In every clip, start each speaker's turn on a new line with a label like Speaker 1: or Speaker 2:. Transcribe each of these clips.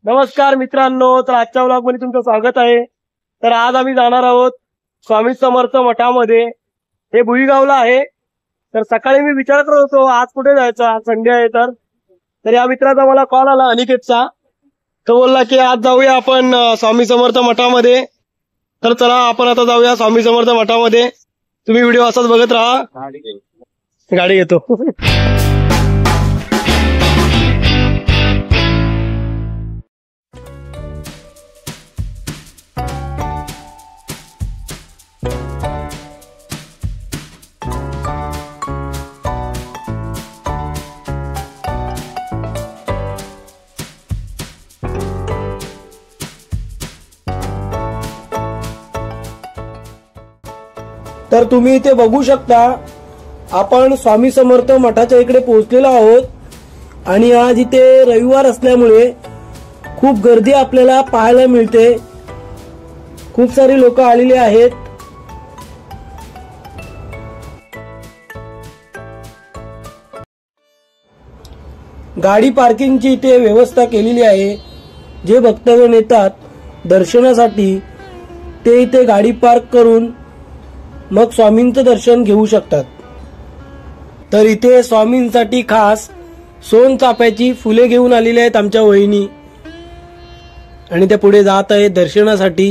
Speaker 1: नमस्कार मित्रांनो, तर आजच्या व्लॉग मध्ये तुमचं स्वागत आहे। तर आज आम्ही जाणार आहोत स्वामी समर्थ मठामध्ये। हे भुईगावला आहे। तर सकाळी मी विचार करत होतो आज कुठे जायचं, आज संडे आहे। तर या मित्राचा मला कॉल आला अनिकेतचा। तो बोलला की आज जाऊया आपण स्वामी समर्थ मठामध्ये। तर चला आपण आता जाऊया स्वामी समर्थ मठामध्ये। तुम्ही व्हिडिओ असाच बघत राहा। गाडी येतो। तर तुम्ही इथे बघू शकता, आपण स्वामी समर्थ मठाच्या इकडे पोहोचलेलो आहोत आणि आज इथे रविवार असल्यामुळे खूप गर्दी आपल्याला पाहायला मिळते। खूप सारी लोक आलेली आहेत। गाडी पार्किंगची इथे व्यवस्था केलेली आहे। जे भक्तगण येतात दर्शनासाठी ते इथे गाडी पार्क करून मग स्वामींचं दर्शन घेऊ शकतात। तर इथे स्वामींसाठी खास सोनचाफ्याची फुले घेऊन आलेली आहेत आमच्या वहिनी आणि त्या पुढे जात आहेत दर्शनासाठी।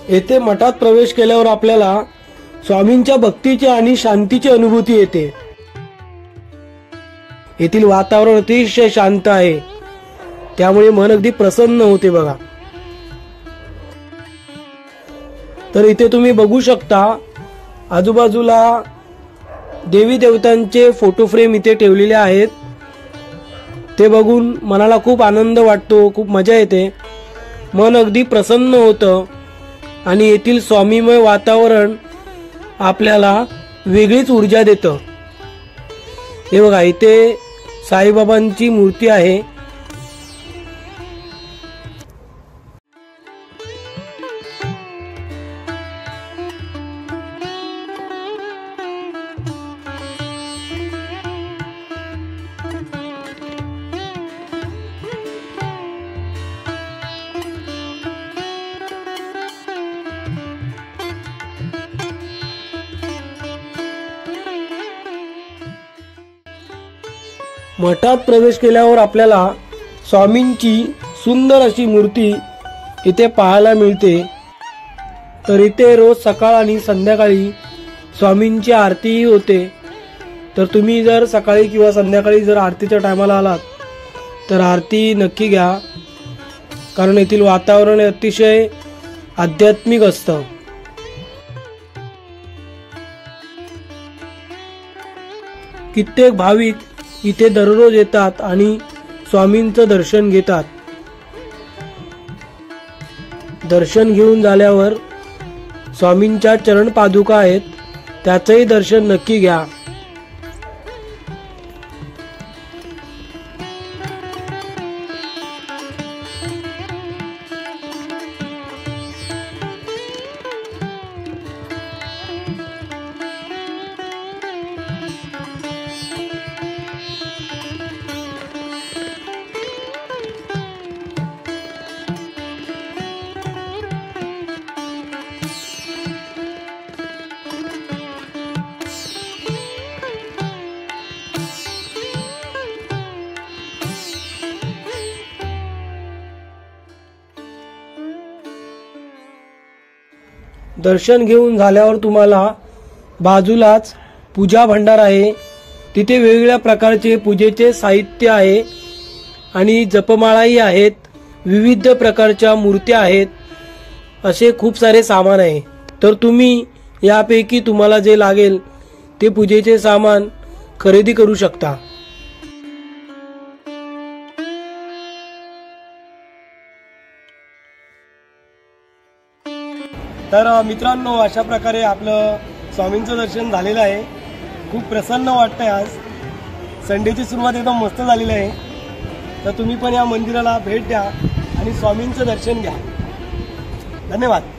Speaker 1: येथे मठात प्रवेश केल्यावर आपल्याला स्वामींच्या भक्तीची आणि शांतीची अनुभूती येते। येथील वातावरण अतिशय शांत आहे, त्यामुळे मन अगदी प्रसन्न होते बघा। तर इथे तुम्ही बघू शकता आजूबाजूला देवी देवतांचे फोटो फ्रेम इथे ठेवलेले आहेत। ते बघून मनाला खूप आनंद वाटतो, खूप मजा येते, मन अगदी प्रसन्न होतं आणि येथील स्वामीमय वातावरण आपल्याला वेगळीच ऊर्जा देतं। हे बघा इथे साईबाबांची मूर्ती आहे। मठात प्रवेश केल्यावर आपल्याला स्वामींची सुंदर अशी मूर्ती इथे पाहायला मिळते। तर इथे रोज सकाळ आणि संध्याकाळी स्वामींची आरतीही होते। तर तुम्ही जर सकाळी किंवा संध्याकाळी जर आरतीच्या टायमाला आलात तर आरती नक्की घ्या, कारण येथील वातावरण अतिशय आध्यात्मिक असतं। कित्येक भाविक इथे दररोज येतात आणि स्वामींचं दर्शन घेतात। दर्शन घेऊन झाल्यावर स्वामींच्या चरण पादुका आहेत, त्याचंही दर्शन नक्की घ्या। दर्शन घेऊन झाल्यावर तुम्हाला बाजूलाच पूजा भंडार आहे। तिथे वेगवेगळ्या प्रकारचे पूजेचे साहित्य आहे आणि जपमाळाही आहेत, विविध प्रकारच्या मूर्त्या आहेत, असे खूप सारे सामान आहे। तर तुम्ही यापैकी तुम्हाला जे लागेल ते पूजेचे सामान खरेदी करू शकता। तर मित्रांनो, अशा प्रकारे आपलं स्वामींचं दर्शन झालेलं आहे। खूप प्रसन्न वाटतंय। आज संडेची सुरुवात एकदम मस्त झालेली आहे। तर तुम्ही पण या मंदिराला भेट द्या आणि स्वामींचं दर्शन घ्या। धन्यवाद।